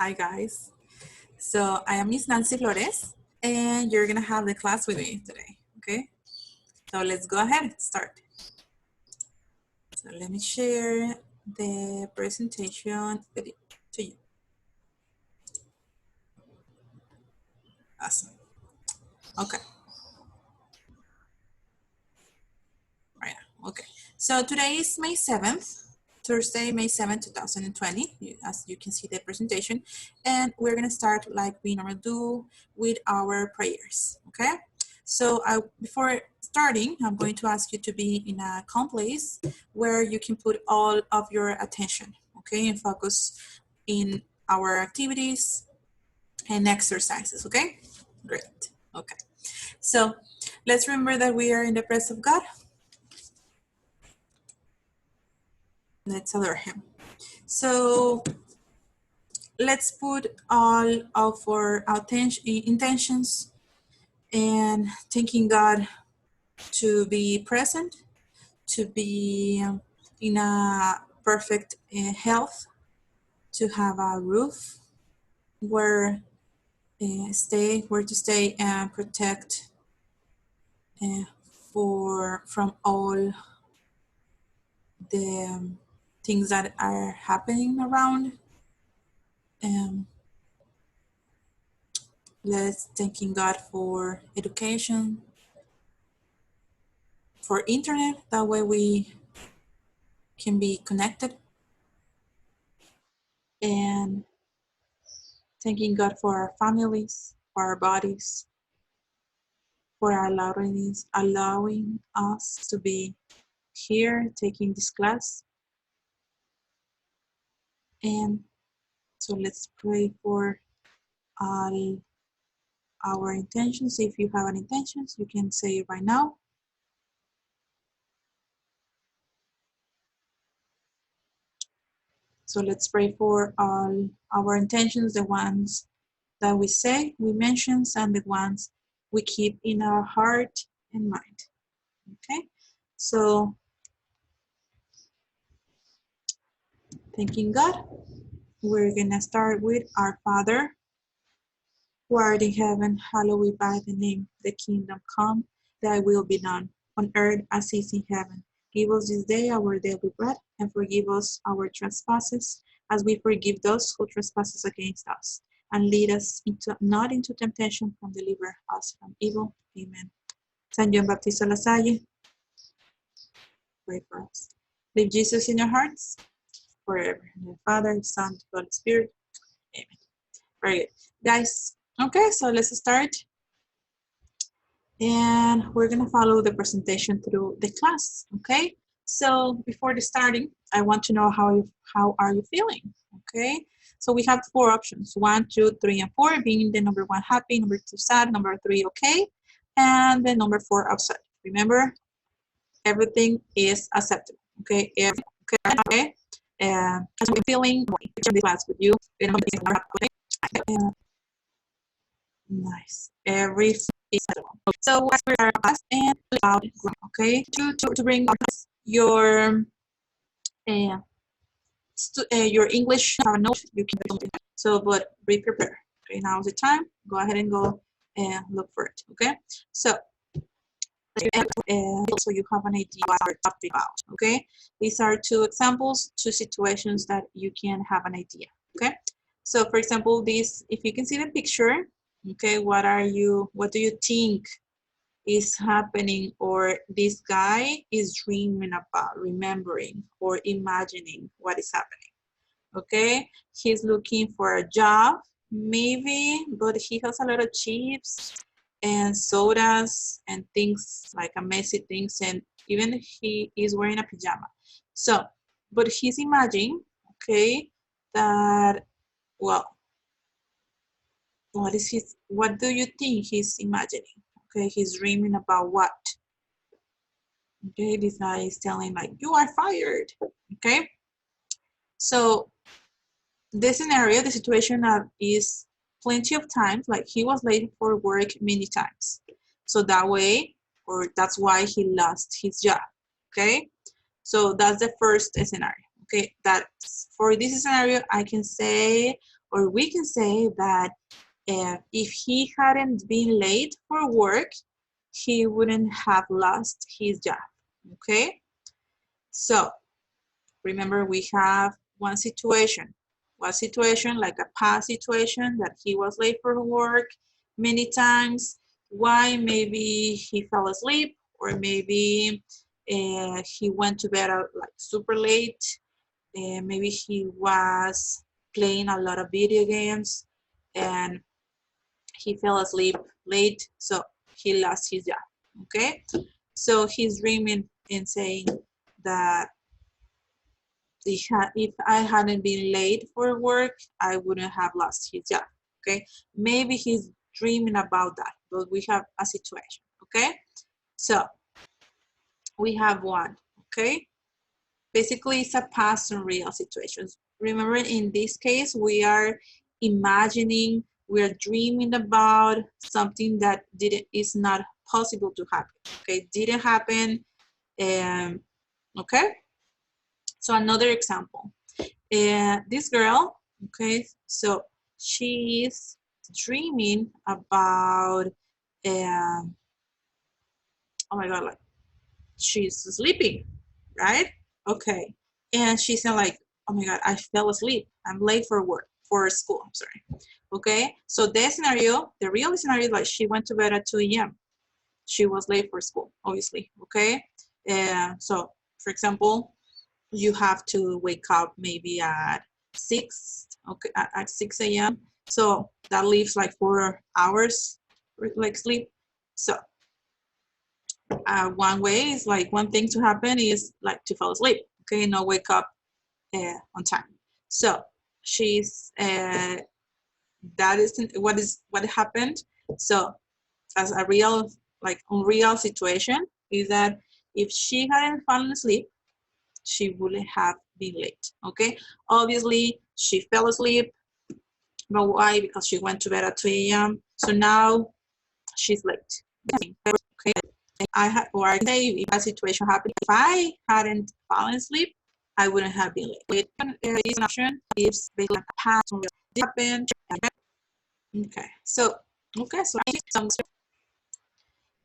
Hi guys. So I am Miss Nancy Flores and you're gonna have the class with me today, okay? So let's go ahead and start. So let me share the presentation video to you. Awesome. Okay. Right now. Okay. So today is May 7th, Thursday, May 7th, 2020. As you can see the presentation. And we're gonna start like we normally do with our prayers, okay? So before starting, I'm going to ask you to be in a calm place where you can put all of your attention, okay? And focus in our activities and exercises, okay? Great, okay. So let's remember that we are in the presence of God. Let's adore him. So let's put all of our intentions and thanking God to be present, to be in a perfect health, to have a roof where to stay and protect from all the things that are happening around. Let's thanking God for education, for internet. That way we can be connected, and thanking God for our families, for our bodies, for allowing us to be here taking this class. And so let's pray for all our intentions. If you have an intentions, you can say it right now. So let's pray for all our intentions, the ones that we mention, and the ones we keep in our heart and mind. Okay, so thanking God, we're gonna start with our Father, who art in heaven, hallowed be thy name. The kingdom come, thy will be done, on earth as it is in heaven. Give us this day our daily bread, and forgive us our trespasses, as we forgive those who trespass against us. And lead us not into temptation, but deliver us from evil. Amen. San John Baptista La Salle, pray for us. Leave Jesus in your hearts forever. In the Father, the Son, the Holy Spirit. Amen. Very good. Guys, okay, so let's start. And we're gonna follow the presentation through the class, okay? So before the starting, I want to know how are you feeling, okay? So we have 4 options, 1, 2, 3, and 4, being the number 1 happy, number 2 sad, number 3 okay, and the number 4 upset. Remember, everything is acceptable, okay? Okay. How are you feeling? The class with you. Nice. Every so we are fast and loud, okay? To bring your your English note, you can do it. So, but be prepared. Okay, now's the time. Go ahead and go and look for it. Okay, so so you have an idea what we're talking about. Okay, these are 2 examples, 2 situations that you can have an idea. Okay, so for example, this, if you can see the picture, okay, what do you think is happening, or this guy is dreaming about, remembering, or imagining what is happening? Okay, he's looking for a job, maybe, but he has a lot of chips and sodas and things like a messy things, and even he is wearing a pajama. So, but he's imagining, okay, that, well, what do you think he's imagining? Okay, he's dreaming about what? Okay, this guy is telling like, you are fired. Okay, so the scenario, the situation is plenty of times, like he was late for work many times. So that way, or that's why he lost his job. Okay, so that's the first scenario. Okay, that's for this scenario, I can say, Or we can say that if he hadn't been late for work, he wouldn't have lost his job. Okay? So remember, we have one situation like a past situation that he was late for work many times. Why? Maybe he fell asleep, or maybe he went to bed like super late. Maybe he was playing a lot of video games and he fell asleep late, so he lost his job. Okay, so he's dreaming and saying that if I hadn't been late for work, I wouldn't have lost his job. Okay, maybe he's dreaming about that, but we have a situation. Okay, so we have one. Okay, basically it's a past and real situations. Remember, in this case, we are imagining, we are dreaming about something that is not possible to happen. Okay, didn't happen. Okay, so another example. This girl, okay, so she is dreaming about, oh my God, like she's sleeping, right? Okay, and she said like, oh my God, I fell asleep. I'm late for work, for school, I'm sorry. Okay, so the scenario, the real scenario, like she went to bed at 2 a.m. She was late for school, obviously, okay? So, for example, you have to wake up maybe at 6, okay, at 6 a.m. So that leaves like 4 hours like sleep. So one way is like, one thing to happen is like to fall asleep, okay, not wake up on time. So she's that is what happened. So as a real, like unreal situation is that if she hadn't fallen asleep, she wouldn't have been late. Okay, obviously she fell asleep, but why? Because she went to bed at 2 a.m. So now she's late. Okay, or I say, if that situation happened, if I hadn't fallen asleep, I wouldn't have been late. This option is based on past happened. Okay, so I need some,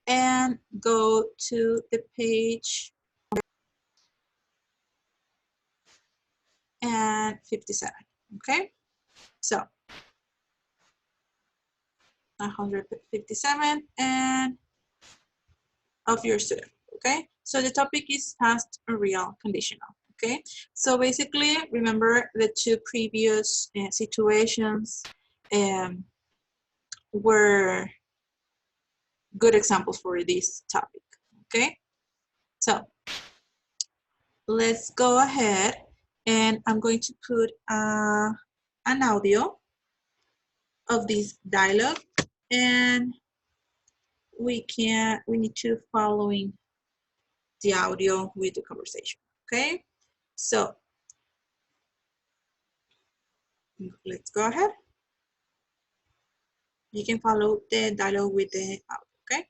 and go to the page and 57. Okay, so 157 and of your student. Okay, so the topic is past or real conditional. Okay, so basically remember the two previous situations were good examples for this topic. Okay, so let's go ahead, and I'm going to put an audio of this dialogue, and we need to following the audio with the conversation. Okay, so let's go ahead. You can follow the dialogue with the audio. Okay.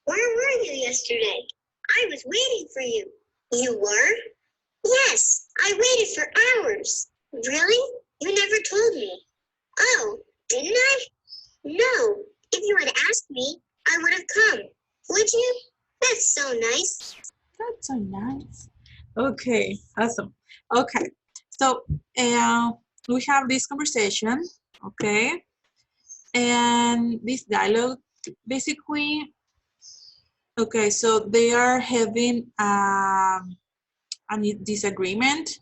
Where were you yesterday? I was waiting for you. You were? Yes, I waited for hours. Really? You never told me. Oh, didn't I? No. If you had asked me, I would have come. Would you? That's so nice. That's so nice. Okay, awesome. Okay, so we have this conversation, okay, and this dialogue, basically, okay, so they are having a disagreement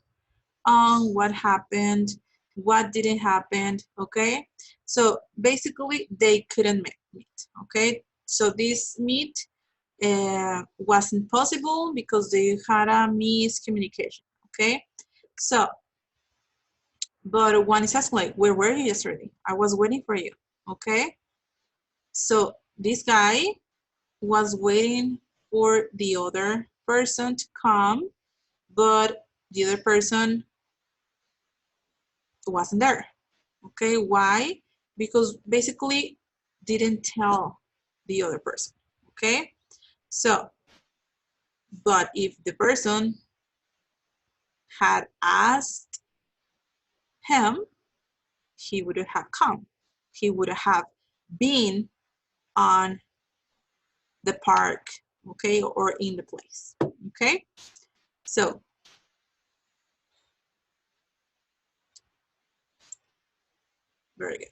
on what happened, what didn't happen, okay? So basically, they couldn't meet, okay? So this meet wasn't possible because they had a miscommunication, okay? So, but one is asking like, where were you yesterday? I was waiting for you, okay? So this guy was waiting for the other person to come, but the other person wasn't there, okay? Why? Because basically didn't tell the other person, okay? So, but if the person had asked him, he would have come. He would have been on the park, okay, or in the place, okay? So, very good.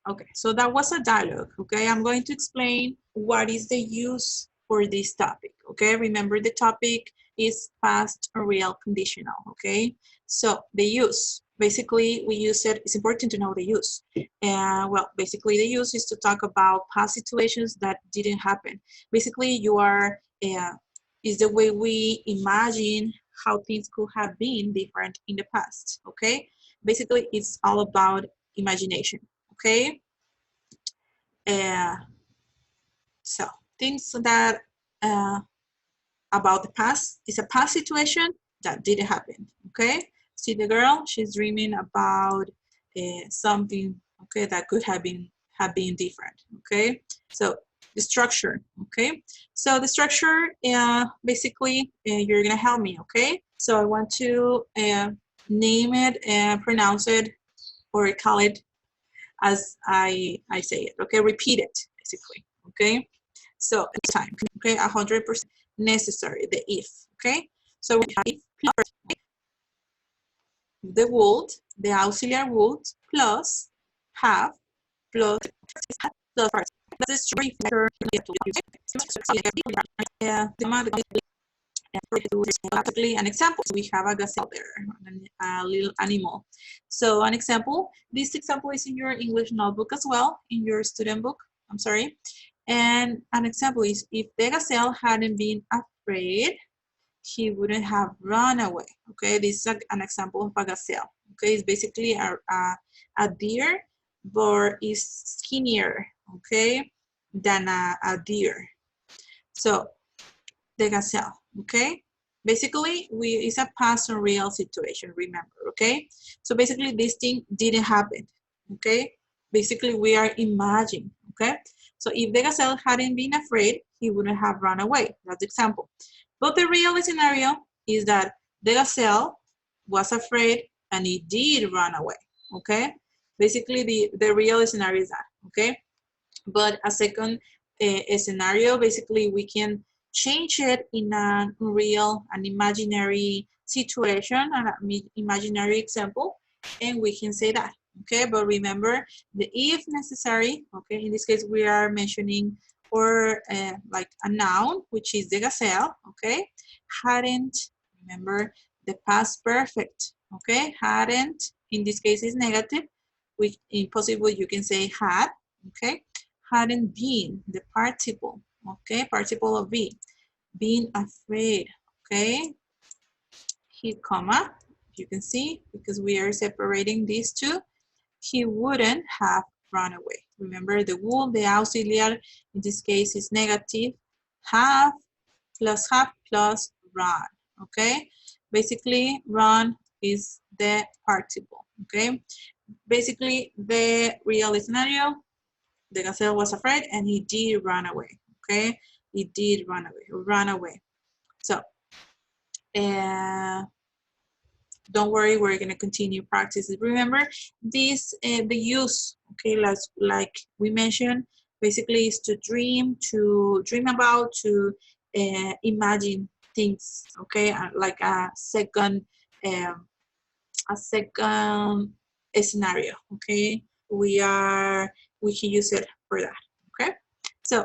Okay, so that was a dialogue, okay? I'm going to explain what is the use for this topic, okay? Remember the topic is past or real conditional, okay? So the use, basically we use it, it's important to know the use. Well, basically the use is to talk about past situations that didn't happen. Basically you are, is the way we imagine how things could have been different in the past, okay? Basically it's all about imagination. Okay, so things that about the past is a past situation that didn't happen. Okay, see the girl, she's dreaming about something. Okay, that could have been different. Okay, so the structure. Okay, so the structure basically you're gonna help me. Okay, so I want to name it and pronounce it or call it as I say it, okay? Repeat it, basically, okay? So, time, okay? 100% necessary, the if, okay? So, we have if plus the would, the auxiliary would, plus have, plus part. That is true. An example, we have a gazelle there, a little animal. So an example, this example is in your English notebook as well, in your student book, I'm sorry. And an example is, if the gazelle hadn't been afraid, he wouldn't have run away. Okay, this is an example of a gazelle. Okay, it's basically a deer, but is skinnier, okay, than a deer. So the gazelle, okay? Basically, it's a past or real situation, remember, okay? So basically, this thing didn't happen, okay? Basically, we are imagining, okay? So if the gazelle hadn't been afraid, he wouldn't have run away. That's the example. But the real scenario is that the gazelle was afraid and it did run away, okay? Basically, the real scenario is that, okay? But a second scenario, basically we can change it in a real, an imaginary situation, an imaginary example, and we can say that, okay? But remember the if necessary, okay? In this case, we are mentioning or like a noun, which is the gazelle, okay? Hadn't, remember the past perfect, okay? Hadn't, in this case is negative, which impossible you can say had, okay? Hadn't been, the participle, okay? Participle of being afraid, okay? He, comma, you can see, because we are separating these two, he wouldn't have run away. Remember the would, the auxiliary, in this case is negative, have plus run, okay? Basically, run is the participle, okay? Basically, the real scenario, the gazelle was afraid and he did run away, okay? He did run away. So, don't worry, we're gonna continue practicing. Remember, this, the use, okay, like we mentioned, basically is to dream about, to imagine things, okay? Like a second scenario, okay? We can use it for that, okay? So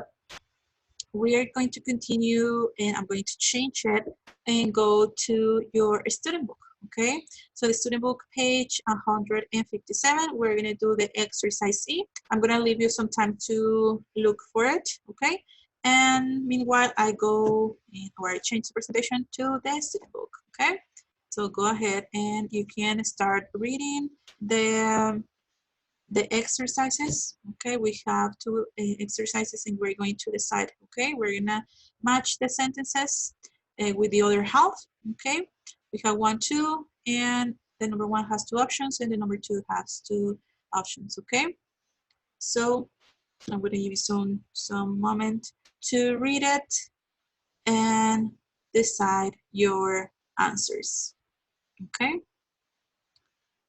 we are going to continue and I'm going to change it and go to your student book, okay? So the student book page 157, we're gonna do the exercise C. I'm gonna leave you some time to look for it, okay? And meanwhile, I go or I change the presentation to the student book, okay? So go ahead and you can start reading the exercises. Okay, we have two exercises and we're going to decide, okay? We're gonna match the sentences with the other half, okay? We have 1, 2, and the number 1 has 2 options and the number 2 has 2 options, okay? So I'm gonna give you some moment to read it and decide your answers, okay?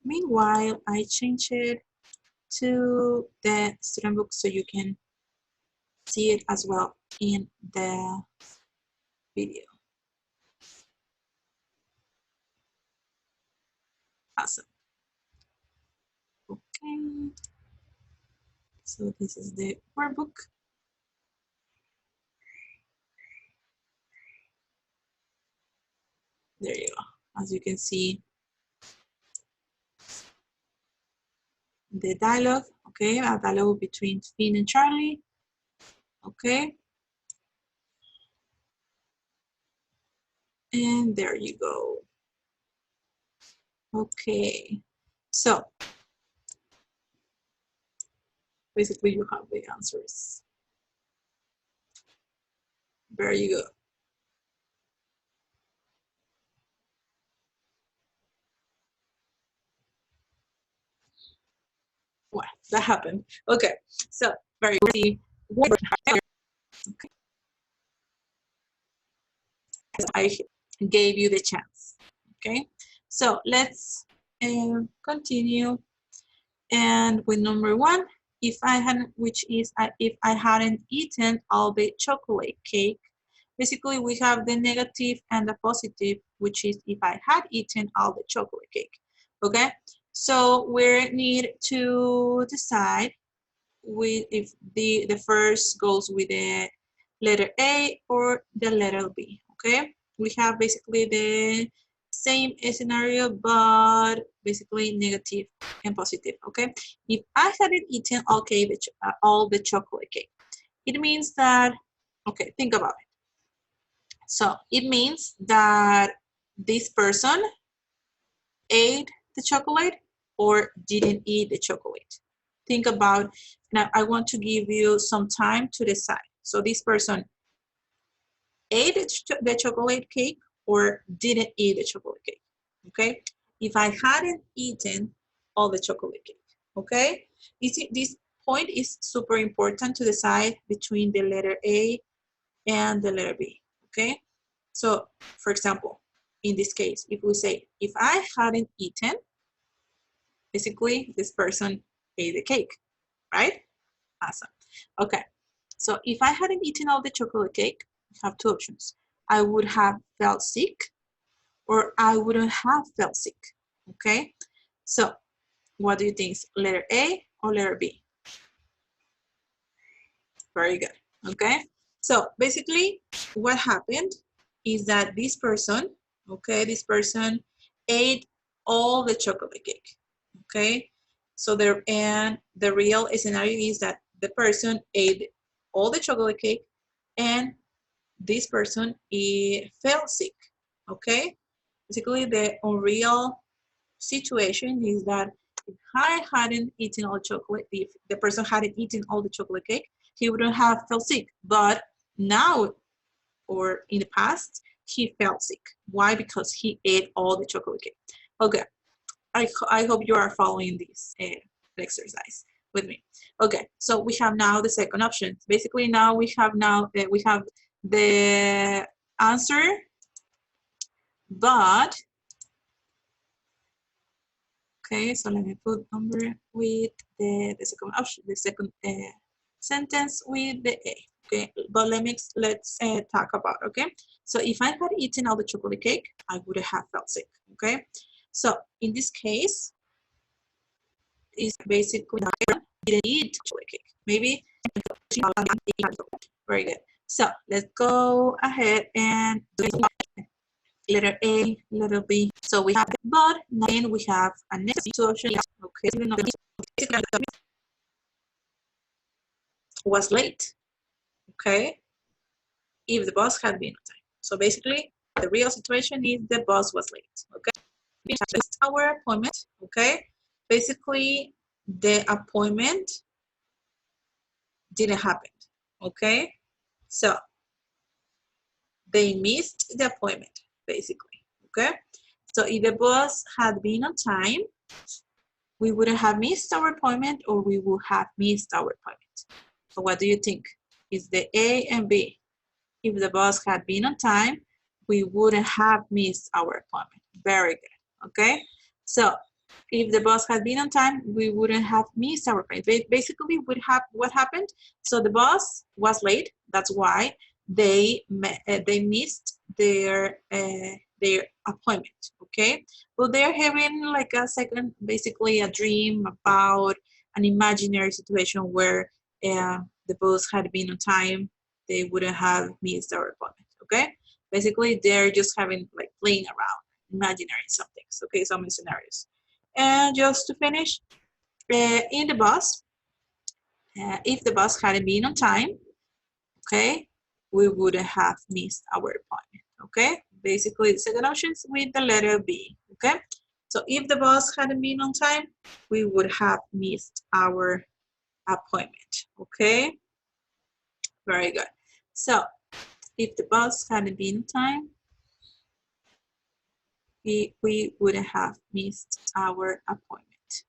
Meanwhile, I change it to the student book so you can see it as well in the video. Awesome. Okay. So this is the workbook. There you go. As you can see, the dialogue, okay, a dialogue between Finn and Charlie, okay. And there you go. Okay, so basically you have the answers. There you go. Well, that happened. Okay, so very easy. Okay. I gave you the chance. Okay, so let's continue. And with number one, if I hadn't, which is if I hadn't eaten all the chocolate cake. Basically, we have the negative and the positive, which is if I had eaten all the chocolate cake. Okay, so we need to decide if the first goes with the letter A or the letter B. Okay, we have basically the same scenario, but basically negative and positive. Okay, if I hadn't eaten all the chocolate cake, it means that, okay, think about it. So it means that this person ate the chocolate or didn't eat the chocolate. Think about, now I want to give you some time to decide. So this person ate the chocolate cake or didn't eat the chocolate cake, okay? If I hadn't eaten all the chocolate cake, okay? This point is super important to decide between the letter A and the letter B, okay? So, for example, in this case, if we say, if I hadn't eaten, basically this person ate the cake, right? Awesome. Okay, so if I hadn't eaten all the chocolate cake, I have two options. I would have felt sick or I wouldn't have felt sick, okay? So what do you think, letter A or letter B? Very good, okay? So basically what happened is that this person, okay, this person ate all the chocolate cake, okay? So the real scenario is that the person ate all the chocolate cake and this person fell sick, okay? Basically the unreal situation is that if I hadn't eaten all chocolate, if the person hadn't eaten all the chocolate cake, he wouldn't have felt sick. But now, or in the past, he felt sick. Why? Because he ate all the chocolate cake. Okay, I hope you are following this exercise with me. Okay, so we have now the second option. Basically, now we have the answer, but okay, so let me put number with the second option, the second sentence with the A. Okay, but let's talk about, okay? So if I had eaten all the chocolate cake, I would have felt sick, okay? So in this case, it's basically I didn't eat chocolate cake. Maybe very good. So let's go ahead and do letter A, letter B. So we have, but then we have a next situation. Okay, was late. Okay, if the bus had been on time. So basically, the real situation is the bus was late. Okay, we missed our appointment. Okay, basically the appointment didn't happen. Okay, so they missed the appointment basically. Okay, so if the bus had been on time, we wouldn't have missed our appointment or we would have missed our appointment. So what do you think? Is the A and B? If the bus had been on time, we wouldn't have missed our appointment. Very good, okay? So If the bus had been on time, we wouldn't have missed our plane. Basically, what happened? So the bus was late. That's why they missed their appointment. Okay, but they're having like a second, basically a dream about an imaginary situation where the bus had been on time. They wouldn't have missed our appointment. Okay, basically they're just having like playing around, imaginary some things. Okay, some scenarios. And just to finish, in the bus, if the bus hadn't been on time, okay, we wouldn't have missed our appointment, okay? Basically, the second option is with the letter B, okay? So if the bus hadn't been on time, we would have missed our appointment, okay? Very good. So if the bus hadn't been on time, we wouldn't have missed our appointment.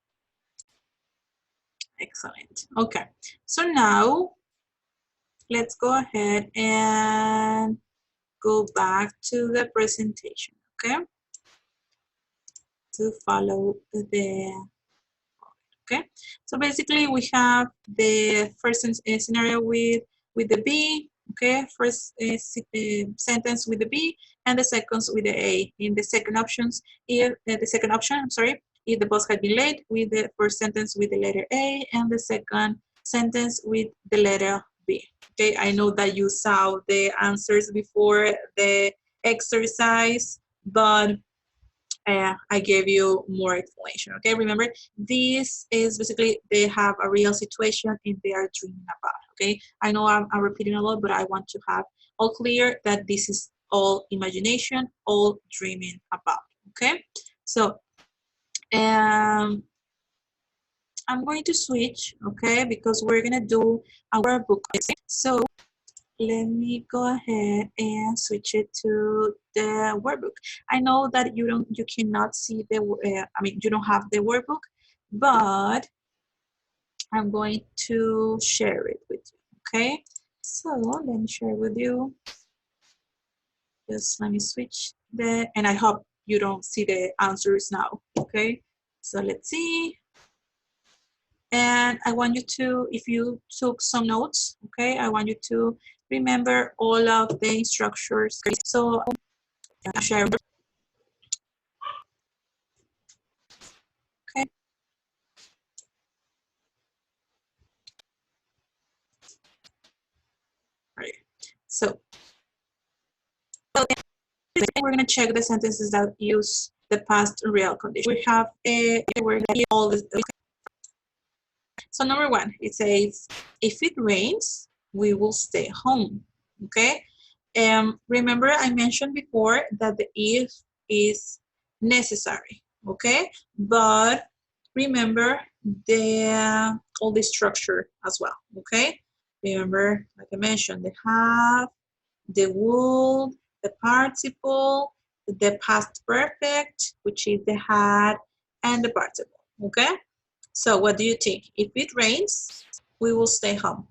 Excellent. Okay, so now let's go ahead and go back to the presentation, okay? To follow the, okay? So basically we have the first scenario with the B, okay? First sentence with the B and the second with the A. In the second options, if the second option, I'm sorry, if the bus had been late, with the first sentence with the letter A and the second sentence with the letter B. Okay, I know that you saw the answers before the exercise, but I gave you more explanation. Okay, remember, this is basically they have a real situation and they are dreaming about. Okay, I know I'm repeating a lot, but I want to have all clear that this is all imagination, all dreaming about. Okay, so I'm going to switch, okay, because we're gonna do our book. So let me go ahead and switch it to the workbook. I know that you cannot see the, you don't have the workbook, but I'm going to share it with you, okay? So let me share with you. Just let me switch and I hope you don't see the answers now, okay? So let's see. And I want you to, if you took some notes, okay, I want you to remember all of the structures. So share. Okay. Right. So we're going to check the sentences that use the past real condition. We have a word that all this. So number one, it says, if it rains, we will stay home. Okay. Remember I mentioned before that the if is necessary. Okay. But remember the all the structure as well. Okay. Remember, like I mentioned, the have, the would, the participle, the past perfect, which is the had, and the participle. Okay. So what do you think? If it rains, we will stay home.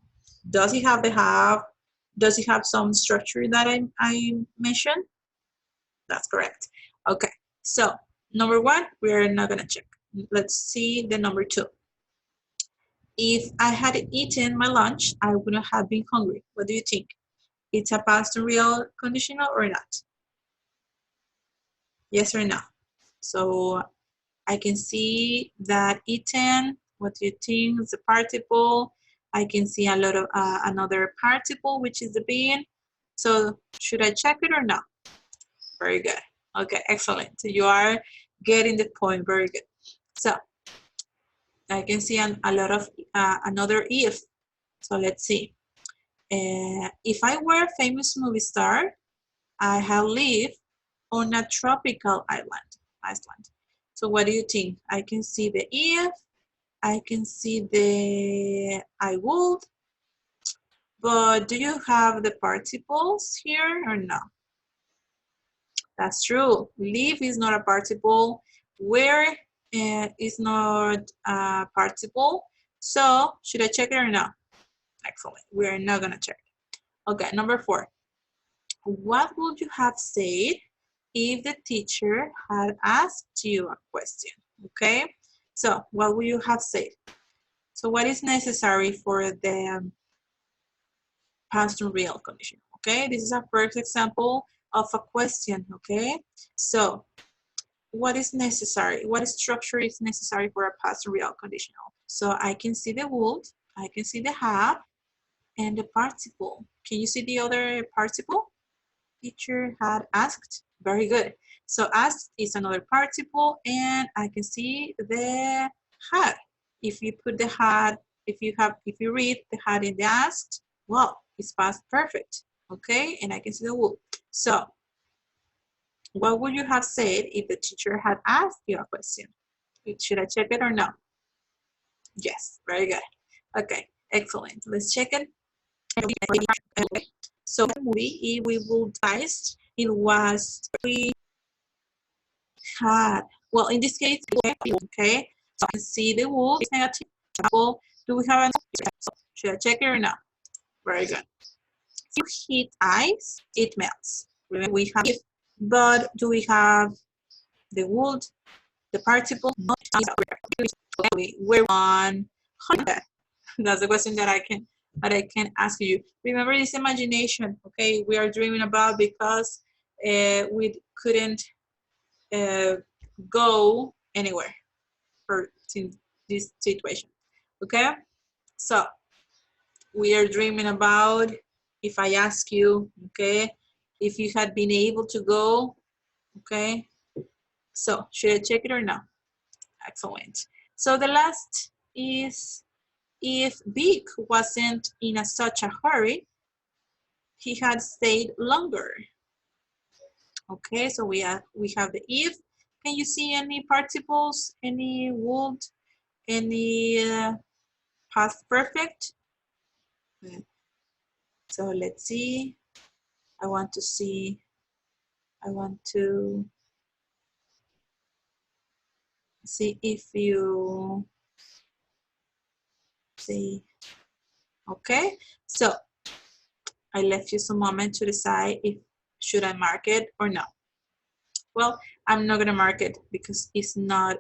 Does it have the have? Does it have some structure that I mentioned? That's correct. Okay. So number one, we're not gonna check. Let's see the number two. If I had eaten my lunch, I wouldn't have been hungry. What do you think? It's a past real conditional or not? Yes or no? So I can see that eaten. What do you think is the participle? I can see a lot of another participle, which is the being. So should I check it or not? Very good. Okay, excellent. So you are getting the point. Very good. So I can see a lot of another if. So let's see. If I were a famous movie star, I have lived on a tropical island. So what do you think? I can see the if, I can see the I would, but do you have the participles here or no? That's true. Live is not a participle. Where is not a participle. So should I check it or no? Excellent. We're not gonna check it. Okay, number four. What would you have said if the teacher had asked you a question? Okay, so what will you have said? So what is necessary for the past and real condition? Okay, this is a first example of a question. Okay, so what is necessary? What structure is necessary for a past and real conditional? So I can see the would, I can see the have, and the participle. Can you see the other participle? Teacher had asked. Very good. So asked is another participle, and I can see the had. If you put the had, if you read the had in the asked, well, it's past perfect. Okay, and I can see the would. So what would you have said if the teacher had asked you a question? Should I check it or no? Yes, very good. Okay, excellent. Let's check it. Okay. So the movie, if we would dice, it was we had. Well, in this case, okay. So I can see the wool is negative. Well, do we have an? Should I check it or no? Very good. If you heat ice, it melts. Remember, we have it, but do we have the wood, the participle? No, we're on 100. That's the question that I can ask you. Remember this imagination, okay? We are dreaming about because we couldn't go anywhere for this situation, okay? So we are dreaming about if I ask you, okay, if you had been able to go, okay? So should I check it or no? Excellent. So the last is if Vic wasn't in such a hurry, he had stayed longer. Okay, so we have the if. Can you see any participles, any would, any past perfect? So let's see. I want to see. I want to see if you see. Okay, so I left you some moment to decide if should I mark it or no. Well, I'm not gonna mark it because it's not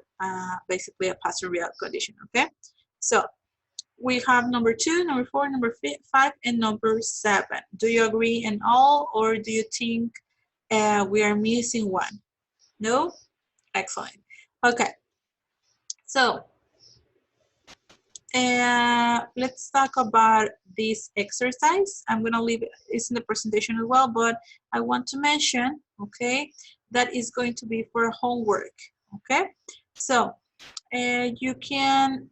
basically a past or real condition, okay? So we have number 2, number 4, number 5, and number 7. Do you agree in all, or do you think we are missing one? No? Excellent. Okay, so let's talk about this exercise. I'm gonna leave it, it's in the presentation as well, but I want to mention, okay, that is going to be for homework, okay? So you can,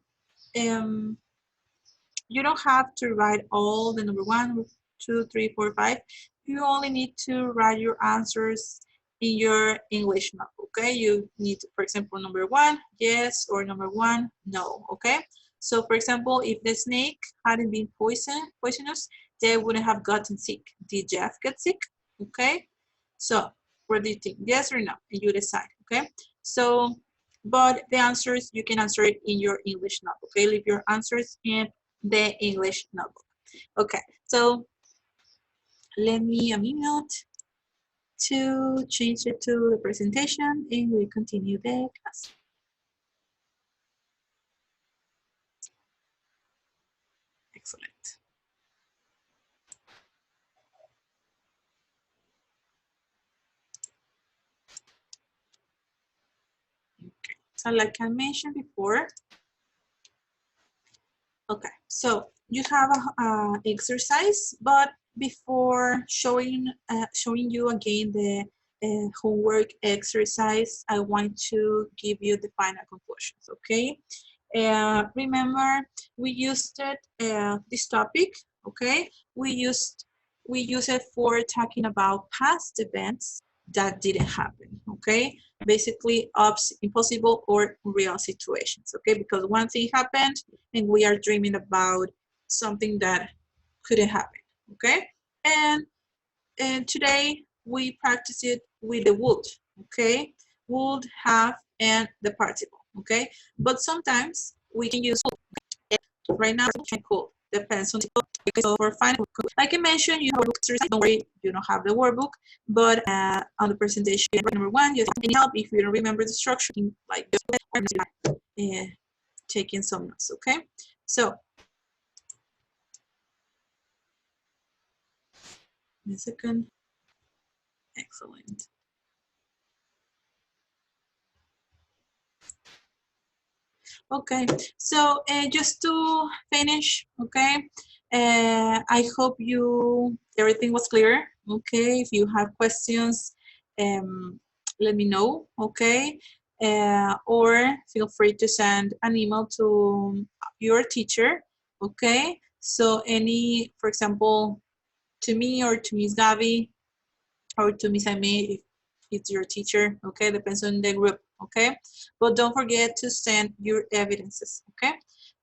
you don't have to write all the number 1, 2, 3, 4, 5. You only need to write your answers in your English notebook, okay? You need, for example, number 1, yes, or number 1, no, okay? So, for example, if the snake hadn't been poisonous, they wouldn't have gotten sick. Did Jeff get sick? Okay? So, what do you think? Yes or no? And you decide, okay? So, but the answers, you can answer it in your English notebook, okay? Leave your answers in the English notebook. Okay, so let me a minute to change it to the presentation and we continue the class. Excellent. Okay, so like I mentioned before, okay, so you have a exercise, but before showing you again the homework exercise, I want to give you the final conclusions, okay? Remember, we used it, this topic, okay? We use it for talking about past events that didn't happen, okay? Basically, impossible or real situations, okay? Because one thing happened and we are dreaming about something that couldn't happen, okay? And today we practice it with the would, okay? Would, have, and the participle, okay? But sometimes we can use would. Right now, could. depends on the so for final, like I mentioned, you have a exercise. Don't worry, you don't have the workbook, but on the presentation, number one, you need help if you don't remember the structure, like taking some notes. Okay, so a second. Excellent. Okay, so just to finish, okay, I hope everything was clear. Okay, if you have questions, let me know. Okay, or feel free to send an email to your teacher. Okay, so for example, to me or to Miss Gavi, or to Miss Aimee if it's your teacher, okay? Depends on the group, okay? But don't forget to send your evidences, okay?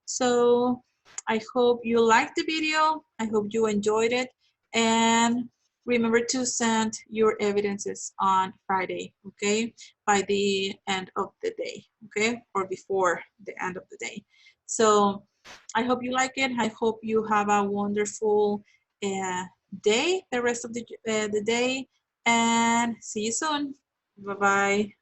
So I hope you liked the video. I hope you enjoyed it. And remember to send your evidences on Friday, okay? By the end of the day, okay? Or before the end of the day. So I hope you like it. I hope you have a wonderful day, the rest of the day, and see you soon. Bye-bye.